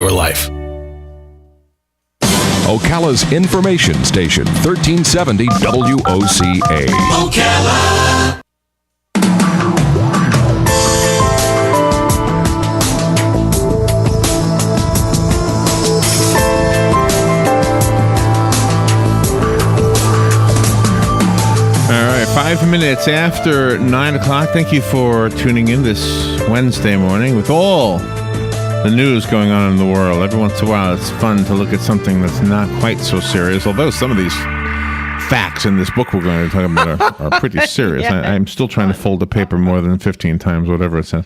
your life. Ocala's information station, 1370 WOCA. Ocala. All right, 5 minutes after 9 o'clock. Thank you for tuning in this Wednesday morning with all the news going on in the world. Every once in a while, it's fun to look at something that's not quite so serious, although some of these facts in this book we're going to talk about are pretty serious. Yeah. I'm still trying to fold the paper more than 15 times, whatever it says.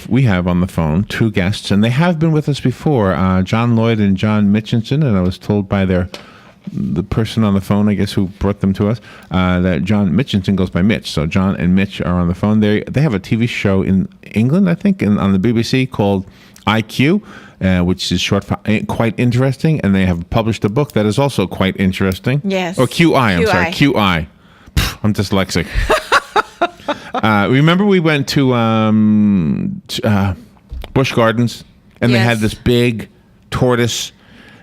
We have on the phone two guests, and they have been with us before, John Lloyd and John Mitchinson, and I was told by the person on the phone, I guess, who brought them to us, that John Mitchinson goes by Mitch. So John and Mitch are on the phone. They have a TV show in England, I think, on the BBC called IQ, which is short for Quite Interesting, and they have published a book that is also quite interesting. Yes. Or QI, I'm sorry, QI. I'm dyslexic. Remember we went to Busch Gardens, and they had this big tortoise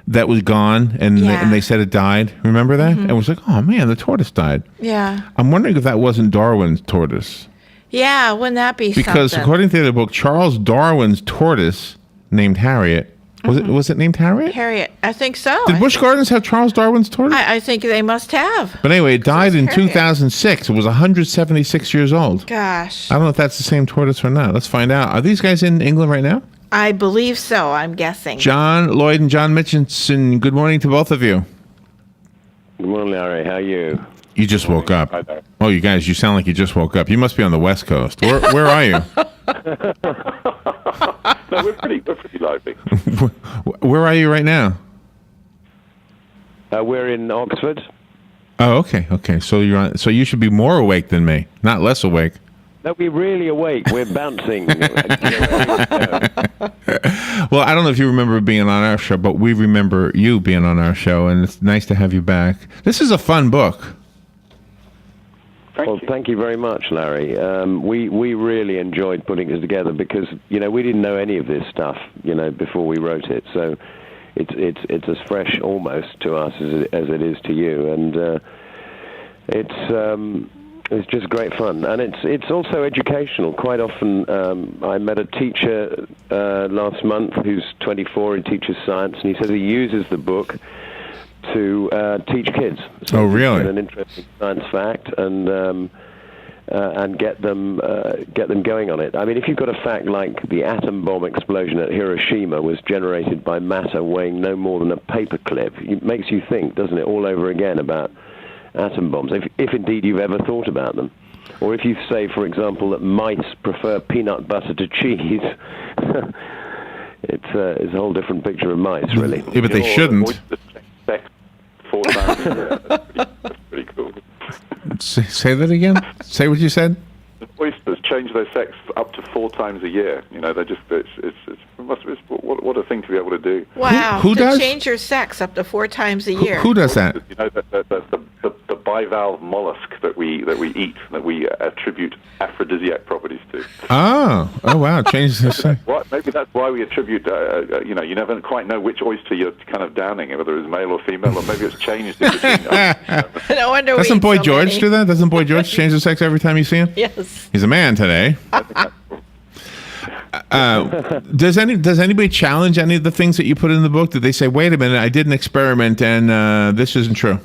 that was gone, and they said it died. Remember that? And it was like, oh man, the tortoise died. Yeah. I'm wondering if that wasn't Darwin's tortoise. Yeah, wouldn't that be because something? According to the book, Charles Darwin's tortoise named Harriet. Was it named Harriet? Harriet, I think so. Did Busch Gardens have Charles Darwin's tortoise? I think they must have. But anyway, it died in 2006. It was 176 years old. Gosh. I don't know if that's the same tortoise or not. Let's find out. Are these guys in England right now? I believe so, I'm guessing. John Lloyd and John Mitchinson, good morning to both of you. Good morning, Larry. How are you? You just woke up. Hi there. Oh, you guys, you sound like you just woke up. You must be on the West Coast. Where are you? No, we're pretty lively. Where are you right now? We're in Oxford. Oh, okay. So you should be more awake than me, not less awake. No, we're really awake. We're bouncing. Well, I don't know if you remember being on our show, but we remember you being on our show, and it's nice to have you back. This is a fun book. Thank you very much, Larry. We really enjoyed putting it together because we didn't know any of this stuff before we wrote it, so it's as fresh almost to us as it is to you, and it's just great fun, and it's also educational. Quite often, I met a teacher last month who's 24 and teaches science, and he says he uses the book to teach kids. So really? An interesting science fact and get them going on it. I mean, if you've got a fact like the atom bomb explosion at Hiroshima was generated by matter weighing no more than a paperclip, it makes you think, doesn't it, all over again about atom bombs, if indeed you've ever thought about them. Or if you say, for example, that mice prefer peanut butter to cheese, it's a whole different picture of mice, really. Yeah, but they shouldn't. Sex 4 times a year. That's pretty cool. Say that again? Say what you said? Oysters change their sex up to 4 times a year. They're just what a thing to be able to do. Wow. Who does? Change your sex up to 4 times a year. Who does that? The bivalve mollusk that we eat, that we attribute aphrodisiac properties to. Oh wow, change the sex. Maybe that's why we attribute. You never quite know which oyster you're kind of downing, whether it's male or female, or maybe it's changed in between. No wonder. Doesn't Boy George do that? Doesn't Boy George change the sex every time you see him? Yes. He's a man today. Does anybody challenge any of the things that you put in the book? Did they say, "Wait a minute, I did an experiment and this isn't true"?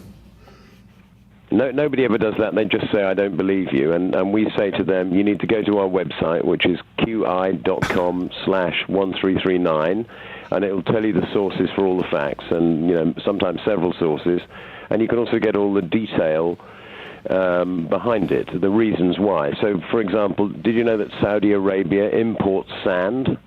No, nobody ever does that. They just say, I don't believe you. And we say to them, you need to go to our website, which is qi.com/1339, and it will tell you the sources for all the facts, and sometimes several sources. And you can also get all the detail behind it, the reasons why. So, for example, did you know that Saudi Arabia imports sand?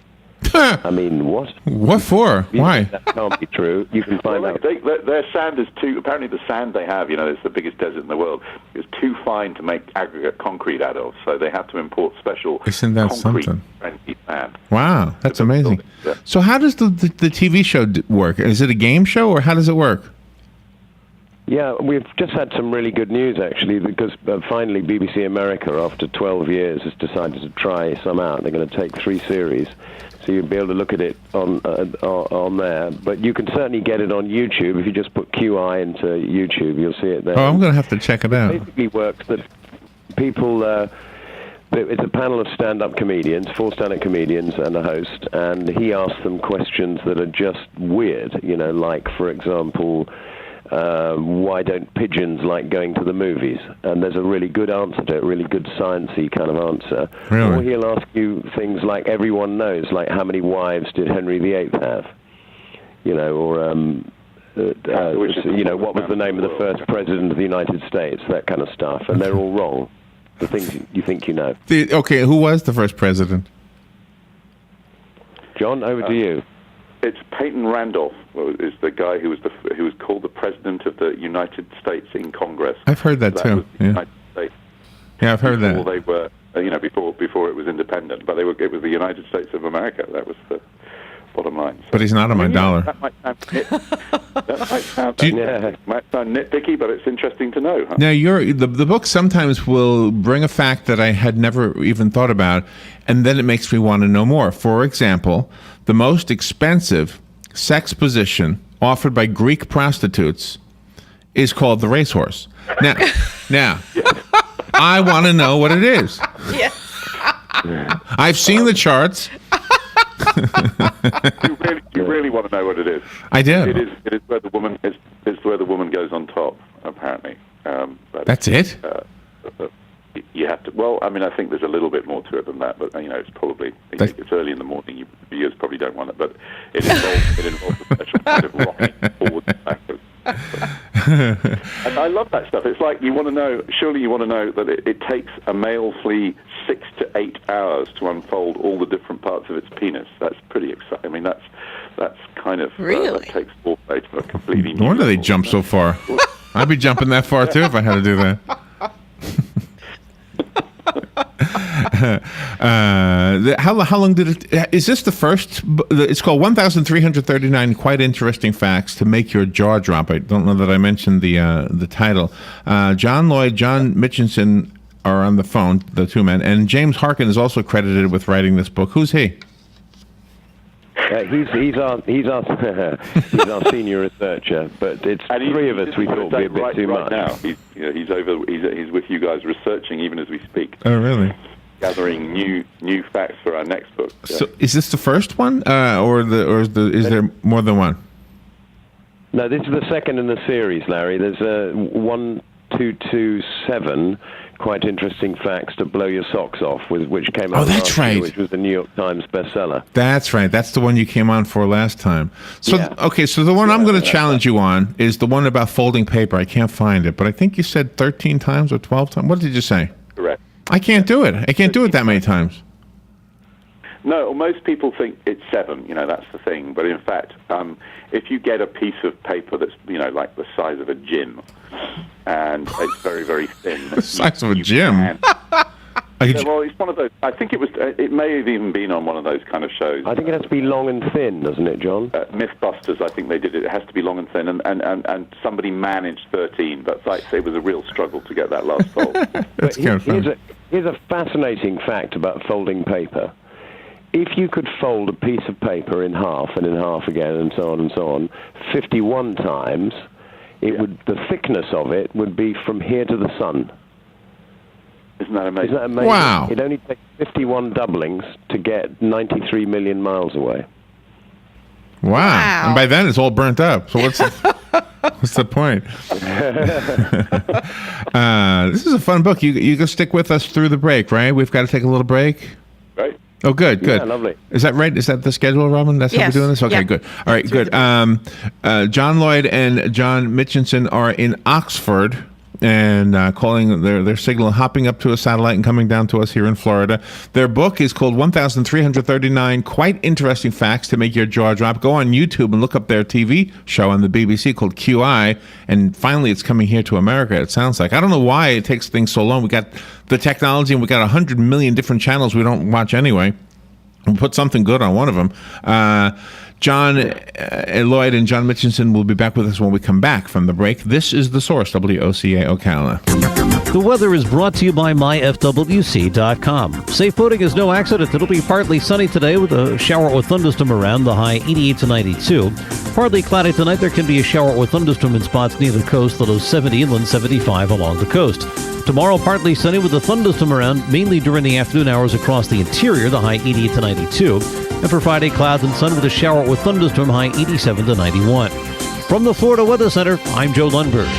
I mean, what? What for? Why? That can't be true. You can find out. Their sand is apparently the sand they have, it's the biggest desert in the world, is too fine to make aggregate concrete out of, so they have to import special concrete-friendly sand. Wow, that's amazing. Yeah. So how does the TV show work? Is it a game show, or how does it work? Yeah, we've just had some really good news, actually, because finally BBC America, after 12 years, has decided to try some out. They're going to take 3 series. So you'll be able to look at it on there. But you can certainly get it on YouTube. If you just put QI into YouTube, you'll see it there. Oh, I'm going to have to check it out. It basically works that people... it's a panel of stand-up comedians, 4 stand-up comedians and a host, and he asks them questions that are just weird, like, for example, why don't pigeons like going to the movies? And there's a really good answer to it, a really good sciencey kind of answer. Really? Or he'll ask you things like everyone knows, like how many wives did Henry VIII have? Or... what was the name of the first president of the United States? That kind of stuff, and they're all wrong. The things you think you know. Okay, who was the first president? John, over to you. It's Peyton Randolph. Is the guy who was called the president of the United States in Congress. I've heard that too. Was the United States. Yeah, I've heard before that. They were, before it was independent, but it was the United States of America. That was the bottom line. So, but he's not on my dollar. That might sound nitpicky, but it's interesting to know. Huh? Now, the book sometimes will bring a fact that I had never even thought about, and then it makes me want to know more. For example, the most expensive sex position offered by Greek prostitutes is called the racehorse. Now, I want to know what it is. Yes. I've seen the charts. You really want to know what it is. I do. It is where the woman where the woman goes on top. Apparently, that's it. You have to. Well, I mean, I think there's a little bit more to it than that, but it's probably it's early in the morning. You probably don't want it, but it involves a special kind of rocking forward and backwards. And I love that stuff. It's like you want to know. Surely you want to know that it takes a male flea 6 to 8 hours to unfold all the different parts of its penis. That's pretty exciting. I mean, that's kind of really that takes foreplay to a completely. No wonder they jump so far. I'd be jumping that far too if I had to do that. How long did it? Is this the first? It's called 1,339 Quite Interesting Facts to Make Your Jaw Drop. I don't know that I mentioned the title. John Lloyd, John Mitchinson are on the phone, the two men, and James Harkin is also credited with writing this book. Who's he? He's our senior researcher, but it's three of us. We thought would be a bit too much. Now he's with you guys researching even as we speak. Oh, really? Gathering new facts for our next book. Yeah. So, is this the first one, is there more than one? No, this is the second in the series, Larry. There's 1227 Quite Interesting Facts to Blow Your Socks Off, which came out last year, which was the New York Times bestseller. That's right. That's the one you came on for last time. So okay, so the one I'm going to challenge you on is the one about folding paper. I can't find it, but I think you said 13 times or 12 times. What did you say? Correct. I can't do it. I can't do it that many times. No, most people think it's 7. That's the thing. But in fact, if you get a piece of paper that's like the size of a gym, and it's very, very thin, the size of a gym. Well, it's one of those. I think it was. It may have even been on one of those kind of shows. I think it has to be long and thin, doesn't it, John? Mythbusters. I think they did it. It has to be long and thin, and somebody managed 13, but it was a real struggle to get that last fold. That's kind of fun. Here's a fascinating fact about folding paper. If you could fold a piece of paper in half and in half again and so on 51 times, the thickness of it would be from here to the sun. Isn't that amazing? Wow. It only takes 51 doublings to get 93 million miles away. Wow. And by then it's all burnt up. So what's the point? This is a fun book. You can stick with us through the break, right? We've got to take a little break. Right. Oh, good. Yeah, lovely. Is that right? Is that the schedule, Robin? That's how we're doing this? Okay, good. All right, good. John Lloyd and John Mitchinson are in Oxford and calling their signal, hopping up to a satellite and coming down to us here in Florida. Their book is called 1,339 Quite Interesting Facts to Make Your Jaw Drop. Go on YouTube and look up their TV show on the BBC called QI, and finally it's coming here to America, it sounds like. I don't know why it takes things so long. We got the technology and we got 100 million different channels we don't watch anyway. We'll put something good on one of them. John Lloyd and John Mitchinson will be back with us when we come back from the break. This is The Source, WOCA Ocala. The weather is brought to you by myfwc.com. Safe boating is no accident. It'll be partly sunny today with a shower or thunderstorm around, the high 88 to 92. Partly cloudy tonight. There can be a shower or thunderstorm in spots near the coast, the low 70, inland 75 along the coast. Tomorrow, partly sunny with a thunderstorm around, mainly during the afternoon hours across the interior, the high 88 to 92. And for Friday, clouds and sun with a shower or thunderstorm, high 87 to 91. From the Florida Weather Center, I'm Joe Lundberg.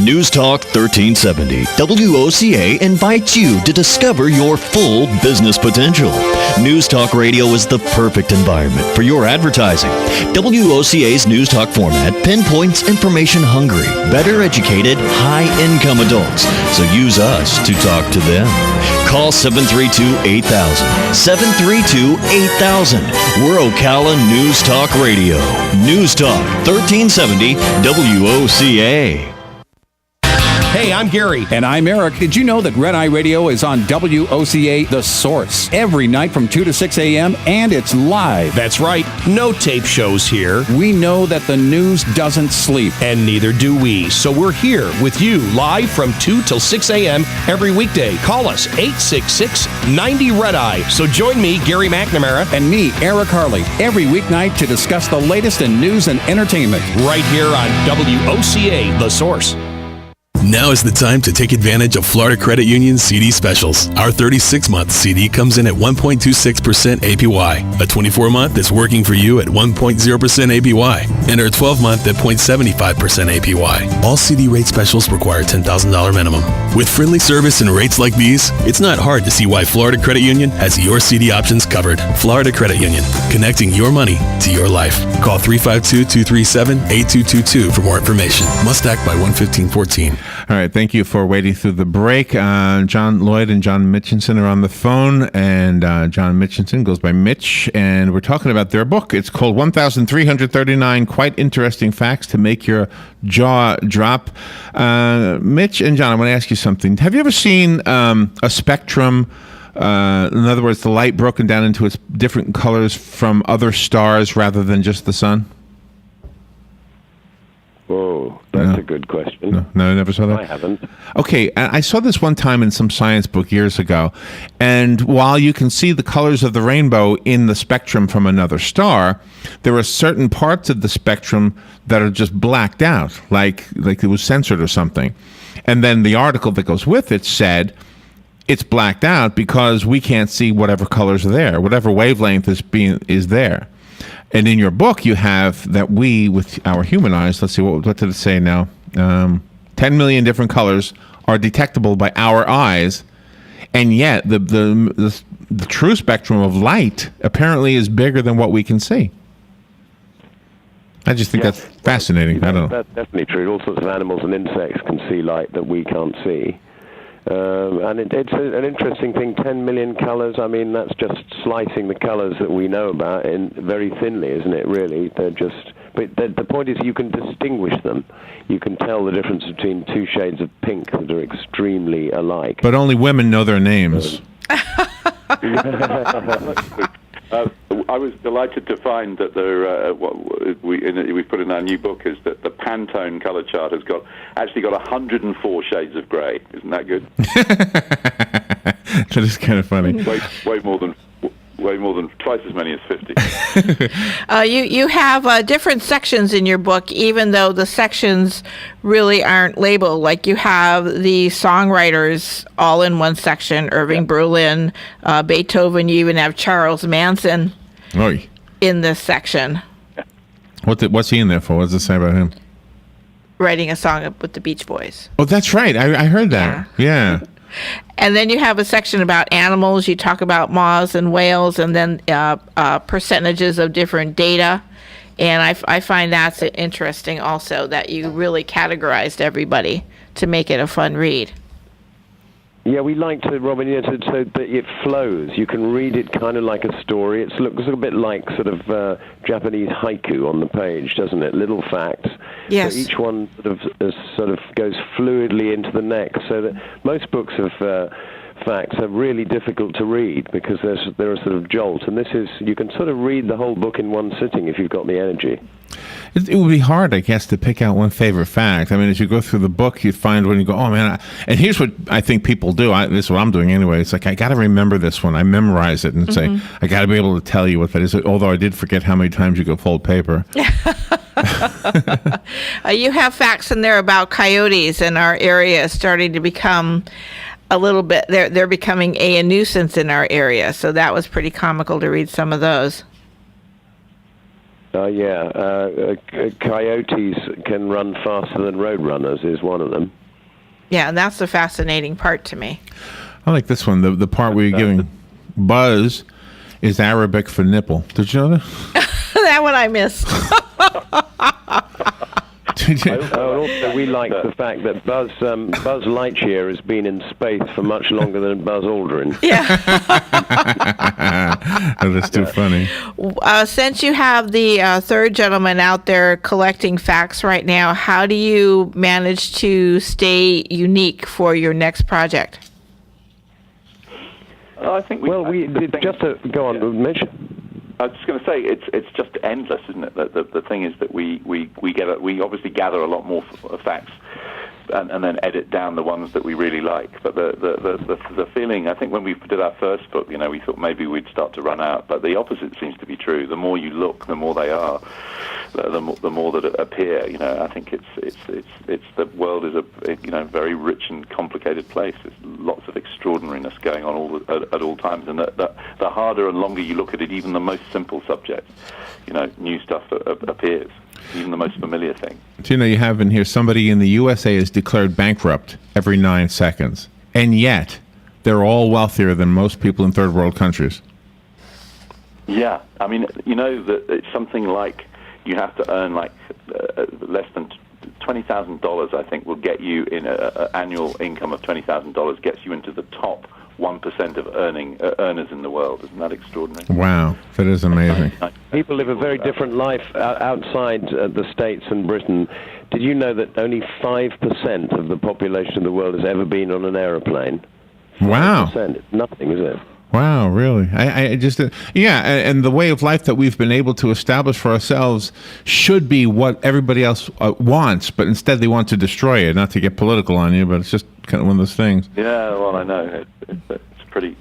News Talk 1370. WOCA invites you to discover your full business potential. News Talk Radio is the perfect environment for your advertising. WOCA's News Talk format pinpoints information-hungry, better educated, high-income adults. So use us to talk to them. Call 732-8000. 732-8000. We're Ocala News Talk Radio. News Talk 1370 WOCA. Hey, I'm Gary. And I'm Eric. Did you know that Red Eye Radio is on WOCA The Source every night from 2 to 6 a.m. and it's live? That's right. No tape shows here. We know that the news doesn't sleep. And neither do we. So we're here with you live from 2 till 6 a.m. every weekday. Call us 866-90-RED-EYE. So join me, Gary McNamara. And me, Eric Harley, every weeknight to discuss the latest in news and entertainment. Right here on WOCA The Source. Now is the time to take advantage of Florida Credit Union's CD specials. Our 36-month CD comes in at 1.26% APY. A 24-month is working for you at 1.0% APY. And our 12-month at 0.75% APY. All CD rate specials require $10,000 minimum. With friendly service and rates like these, it's not hard to see why Florida Credit Union has your CD options covered. Florida Credit Union, connecting your money to your life. Call 352-237-8222 for more information. Must act by 1/15/14. All right, thank you for waiting through the break. John Lloyd and John Mitchinson are on the phone, and John Mitchinson goes by Mitch, and we're talking about their book. It's called 1,339 Quite Interesting Facts to Make Your Jaw Drop. Mitch and John, I want to ask you something. Have you ever seen a spectrum, in other words, the light broken down into its different colors from other stars rather than just the sun? Oh, that's a good question. No, I never saw that? I haven't. Okay, I saw this one time in some science book years ago, and while you can see the colors of the rainbow in the spectrum from another star, there are certain parts of the spectrum that are just blacked out, like it was censored or something. And then the article that goes with it said, it's blacked out because we can't see whatever colors are there, whatever wavelength is there. And in your book, you have that we, with our human eyes, let's see, what did it say now? 10 million different colors are detectable by our eyes, and yet the true spectrum of light apparently is bigger than what we can see. I just think that's fascinating. I don't know. That's definitely true. All sorts of animals and insects can see light that we can't see. And it's an interesting thing, 10 million colors. I mean, that's just slicing the colors that we know about in very thinly, isn't it, really? They're just... But the point is you can distinguish them. You can tell the difference between two shades of pink that are extremely alike. But only women know their names. I was delighted to find that what we put in our new book is that the Pantone color chart has actually got 104 shades of grey. Isn't that good? That is kind of funny. Way more than twice as many as 50. You have different sections in your book, even though the sections really aren't labeled. Like you have the songwriters all in one section, Irving Berlin, Beethoven. You even have Charles Manson in this section. What's he in there for? What does it say about him? Writing a song with the Beach Boys. Oh, that's right. I heard that. Yeah. And then you have a section about animals. You talk about moths and whales, and then percentages of different data. And I find that's interesting also, that you really categorized everybody to make it a fun read. Yeah, we like to, Robin, so that it flows. You can read it kind of like a story. It looks a bit like sort of Japanese haiku on the page, doesn't it? Little facts. Yes. So each one sort of goes fluidly into the next. So that most books of facts are really difficult to read because they're a sort of jolt. And you can sort of read the whole book in one sitting if you've got the energy. It would be hard, I guess, to pick out one favorite fact. I mean, as you go through the book, you find when you go, oh, man. And here's what I think people do. This is what I'm doing anyway. It's like, I got to remember this one. I memorize it and say, I got to be able to tell you what that is. Although I did forget how many times you go fold paper. You have facts in there about coyotes in our area starting to become a little bit, they're becoming a nuisance in our area. So that was pretty comical to read some of those. Coyotes can run faster than roadrunners is one of them. Yeah, and that's the fascinating part to me. I like this one. The part where you're giving buzz is Arabic for nipple. Did you know that? That one I missed. Also, we like the fact that Buzz Lightyear has been in space for much longer than Buzz Aldrin. Yeah. Oh, that's too funny. Since you have the third gentleman out there collecting facts right now, how do you manage to stay unique for your next project? I think just to go on, Mitch. I was just going to say it's just endless, isn't it? The thing is that we obviously gather a lot more facts and then edit down the ones that we really like. But the feeling, I think when we did our first book, we thought maybe we'd start to run out. But the opposite seems to be true. The more you look, the more they are. The more that appear. I think it's the world is a very rich and complicated place. There's lots of extraordinariness going on at all times, and the harder and longer you look at it, even the most simple subjects, new stuff appears. Even the most familiar thing. Do you have in here somebody in the USA is declared bankrupt every 9 seconds, and yet they're all wealthier than most people in third world countries. Yeah, I mean, that it's something like you have to earn less than $20,000. I think will get you in an annual income of $20,000 gets you into the top 1% of earners in the world. Isn't that extraordinary? Wow, that is amazing. People live a very different life outside the States and Britain. Did you know that only 5% of the population of the world has ever been on an aeroplane? Wow. 5%. It's nothing, is it? Wow, really? I just, and the way of life that we've been able to establish for ourselves should be what everybody else wants, but instead they want to destroy it. Not to get political on you, but it's just kind of one of those things. Yeah, well, I know. It's pretty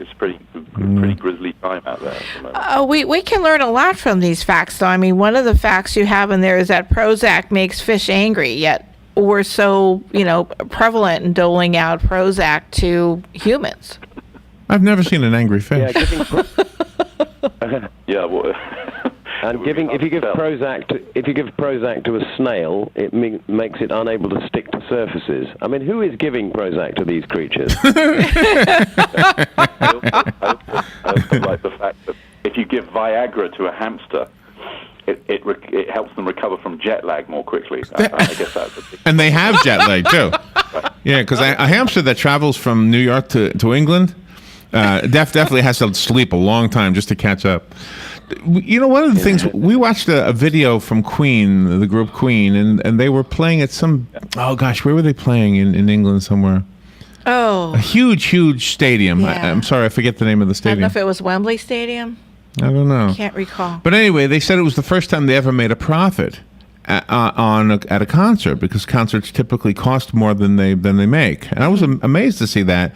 grisly time out there at the moment. We can learn a lot from these facts, though. I mean, one of the facts you have in there is that Prozac makes fish angry, yet we're so, prevalent in doling out Prozac to humans. I've never seen an angry fish. Yeah, and if you give Prozac to a snail, it makes it unable to stick to surfaces. I mean, who is giving Prozac to these creatures? I also like the fact that if you give Viagra to a hamster, it helps them recover from jet lag more quickly. I guess that's a big and they have jet lag too. Yeah, because a hamster that travels from New York to England definitely has to sleep a long time just to catch up. One of the things, we watched a video from Queen, the group Queen, and they were playing at some, where were they playing in England somewhere? Oh. A huge stadium. Yeah. I'm sorry, I forget the name of the stadium. I don't know if it was Wembley Stadium. I don't know. Can't recall. But anyway, they said it was the first time they ever made a profit at a concert, because concerts typically cost more than they make. And I was amazed to see that.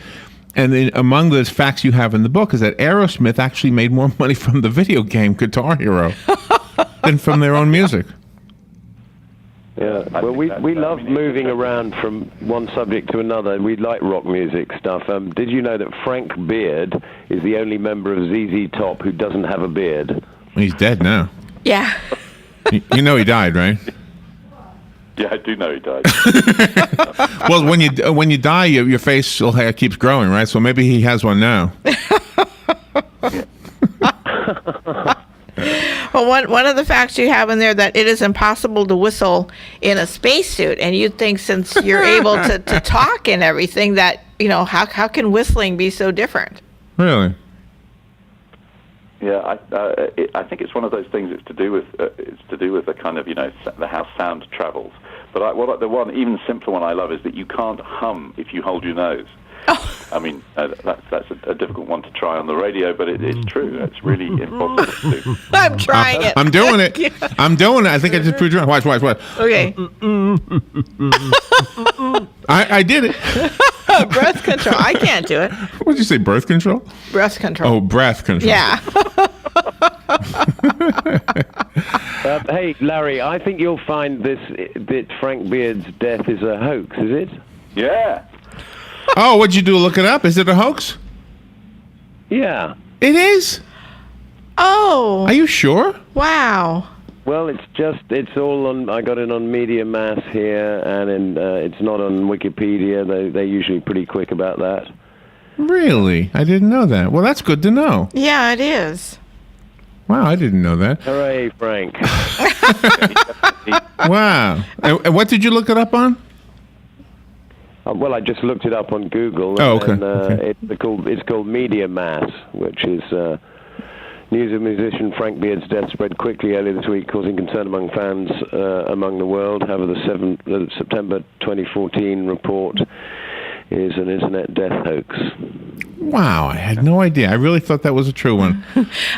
And then among the facts you have in the book is that Aerosmith actually made more money from the video game Guitar Hero than from their own music. Yeah, well, we love moving around from one subject to another. We like rock music stuff. Did you know that Frank Beard is the only member of ZZ Top who doesn't have a beard? He's dead now. Yeah. You know he died, right? Yeah, I do know he died. Well, when you die, your facial hair keeps growing, right? So maybe he has one now. Well, one of the facts you have in there that it is impossible to whistle in a spacesuit, and you'd think since you're able to talk and everything that how can whistling be so different? Really? Yeah, I think it's one of those things. It's to do with the kind of the how sound travels. But the one even simpler one I love is that you can't hum if you hold your nose. I mean, that's a difficult one to try on the radio, but it's true. It's really impossible to do. I'm trying it. I'm doing it. I'm doing it. I think I just proved it. Watch. Okay. I did it. Breath control. I can't do it. What did you say, birth control? Breath control. Oh, breath control. Yeah. Hey, Larry, I think you'll find that Frank Beard's death is a hoax, is it? Yeah. Oh, what'd you do? Look it up? Is it a hoax? Yeah. It is? Oh. Are you sure? Wow. Well, it's all on, I got it on Media Mass here, and it's not on Wikipedia. They're usually pretty quick about that. Really? I didn't know that. Well, that's good to know. Yeah, it is. Wow, I didn't know that. Hooray, Frank. Wow. And what did you look it up on? Well, I just looked it up on Google. Oh, okay. And, Okay. It's called Media Mass, which is news of musician Frank Beard's death spread quickly earlier this week, causing concern among fans among the world. However, the September 2014 report is an internet death hoax. Wow, I had no idea. I really thought that was a true one.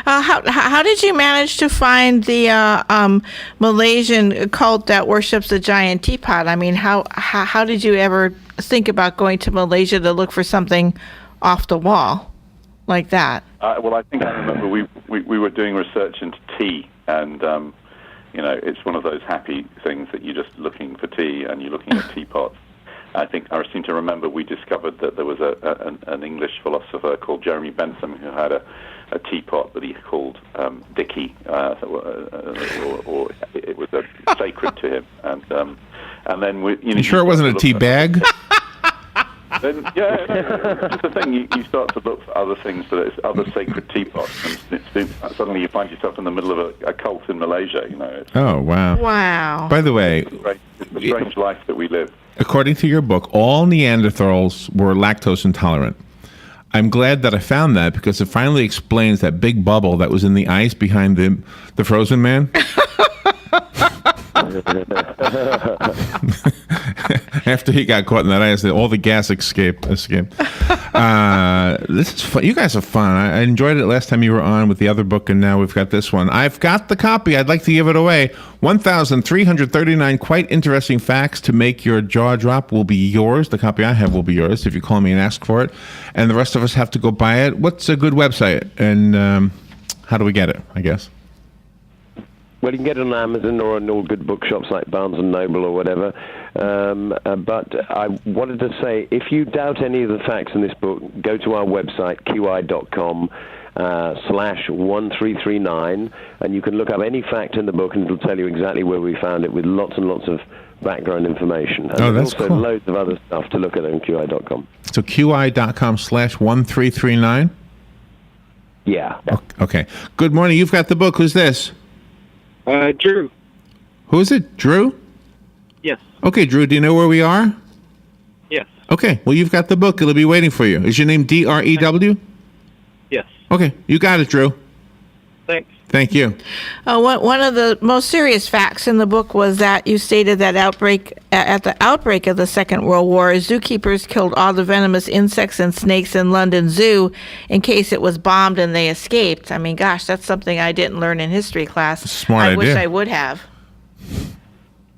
How did you manage to find the Malaysian cult that worships the giant teapot? I mean, how did you ever think about going to Malaysia to look for something off the wall like that? Well, I think I remember we were doing research into tea, and it's one of those happy things that you're just looking for tea and you're looking at teapots. I seem to remember we discovered that there was an English philosopher called Jeremy Bentham who had a teapot that he called Dickie, or it was sacred to him. And then you sure it wasn't a tea bag? Then, it's the thing. You start to look for other things, that it's other sacred teapots, and suddenly you find yourself in the middle of a cult in Malaysia. Oh, wow. Wow. By the way, it's a strange life that we live. According to your book, all Neanderthals were lactose intolerant. I'm glad that I found that because it finally explains that big bubble that was in the ice behind the frozen man. After he got caught in that ice, all the gas escaped. This is fun. You guys are fun. I enjoyed it last time you were on with the other book, and now we've got this one. I've got the copy. I'd like to give it away. 1,339 quite interesting facts to make your jaw drop will be yours. The copy I have will be yours if you call me and ask for it. And the rest of us have to go buy it. What's a good website? And how do we get it, I guess? Well, you can get it on Amazon or on all good bookshops like Barnes & Noble or whatever. But I wanted to say, if you doubt any of the facts in this book, go to our website, qi.com /1339, and you can look up any fact in the book and it'll tell you exactly where we found it with lots and lots of background information. And that's there's also cool. loads of other stuff to look at on qi.com. So qi.com /1339? Yeah. Okay. Good morning. You've got the book. Who's this? Drew. Who is it? Drew? Yes. Okay, Drew, do you know where we are? Yes. Okay, well, you've got the book. It'll be waiting for you. Is your name D-R-E-W? Yes. Okay, you got it, Drew. Thanks. Thank you. One of the most serious facts in the book was that you stated that at the outbreak of the Second World War, zookeepers killed all the venomous insects and snakes in London Zoo in case it was bombed and they escaped. I mean, gosh, that's something I didn't learn in history class. Smart idea. I wish I would have.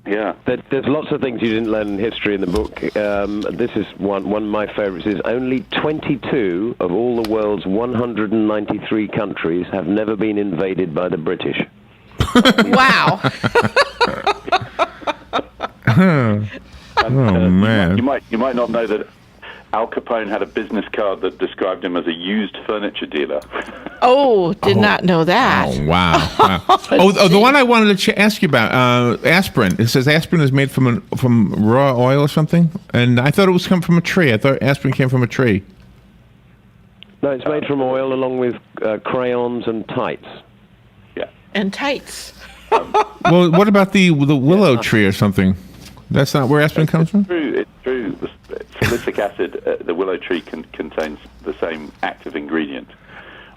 Yeah, there's lots of things you didn't learn in history in the book. This is one of my favorites. Is only 22 of all the world's 193 countries have never been invaded by the British. Wow. Oh man! You might not know that Al Capone had a business card that described him as a used furniture dealer. Oh, did not know that. Oh, wow. Oh, the one I wanted to ask you about, aspirin. It says aspirin is made from raw oil or something, and I thought it was come from a tree. I thought aspirin came from a tree. No, it's made from oil along with crayons and tights. Yeah. And tights. Well, what about the willow tree or something? That's not where aspirin comes from? It's true. Salicylic acid, the willow tree contains the same active ingredient.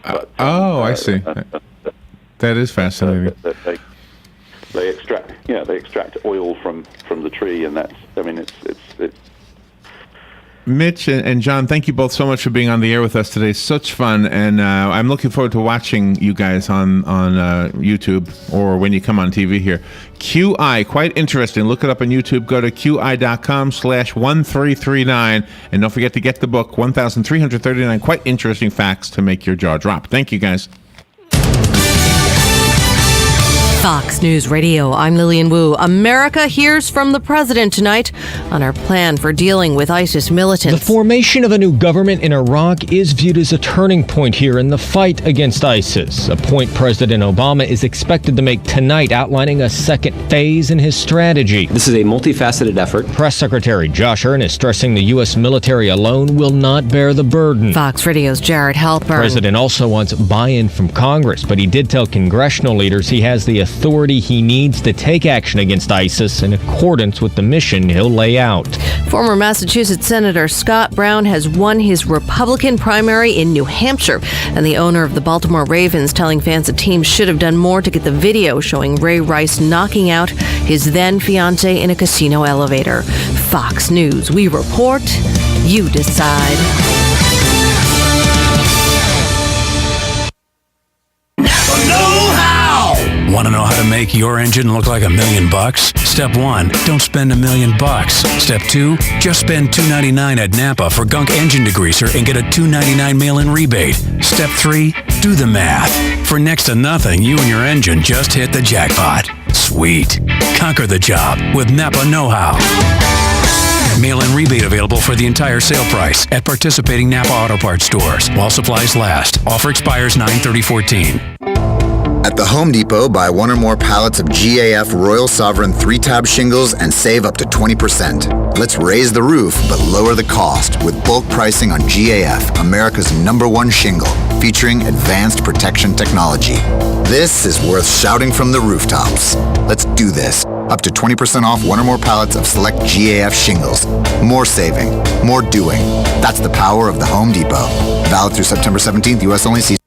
But, I see. That is fascinating. They extract oil from the tree, and that's. I mean, it's Mitch and John, thank you both so much for being on the air with us today. Such fun, and I'm looking forward to watching you guys on YouTube or when you come on TV here. QI, quite interesting. Look it up on YouTube. Go to QI.com/1339, and don't forget to get the book, 1,339 quite interesting facts to make your jaw drop. Thank you, guys. Fox News Radio, I'm Lillian Wu. America hears from the president tonight on our plan for dealing with ISIS militants. The formation of a new government in Iraq is viewed as a turning point here in the fight against ISIS, a point President Obama is expected to make tonight, outlining a second phase in his strategy. This is a multifaceted effort. Press Secretary Josh Earnest stressing the U.S. military alone will not bear the burden. Fox Radio's Jared Halpern. The president also wants buy-in from Congress, but he did tell congressional leaders he has the authority he needs to take action against ISIS in accordance with the mission he'll lay out. Former Massachusetts Senator Scott Brown has won his Republican primary in New Hampshire, and the owner of the Baltimore Ravens telling fans the team should have done more to get the video showing Ray Rice knocking out his then fiancée in a casino elevator. Fox News, we report, you decide. Want to know how to make your engine look like $1 million? Step 1, don't spend $1 million. Step 2, just spend $2.99 at Napa for Gunk Engine Degreaser and get a $2.99 mail-in rebate. Step 3, do the math. For next to nothing, you and your engine just hit the jackpot. Sweet. Conquer the job with Napa Know-How. Mail-in rebate available for the entire sale price at participating Napa Auto Parts stores while supplies last. Offer expires 9/30/14. At the Home Depot, buy one or more pallets of GAF Royal Sovereign 3-tab shingles and save up to 20%. Let's raise the roof, but lower the cost with bulk pricing on GAF, America's #1 shingle, featuring advanced protection technology. This is worth shouting from the rooftops. Let's do this. Up to 20% off one or more pallets of select GAF shingles. More saving, more doing. That's the power of the Home Depot. Valid through September 17th, U.S. only. See.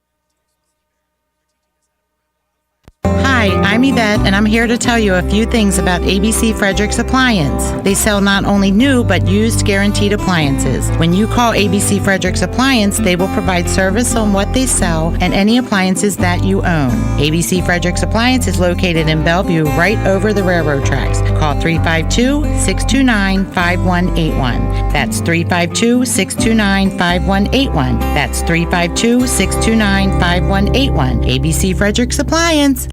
Hi, I'm Yvette, and I'm here to tell you a few things about ABC Fredericks Appliance. They sell not only new, but used guaranteed appliances. When you call ABC Fredericks Appliance, they will provide service on what they sell and any appliances that you own. ABC Fredericks Appliance is located in Bellevue, right over the railroad tracks. Call 352-629-5181. That's 352-629-5181. That's 352-629-5181. ABC Fredericks Appliance.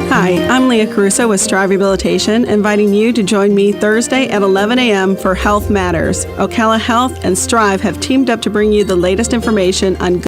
Hi, I'm Leah Caruso with Strive Rehabilitation, inviting you to join me Thursday at 11 a.m. for Health Matters. Ocala Health and Strive have teamed up to bring you the latest information on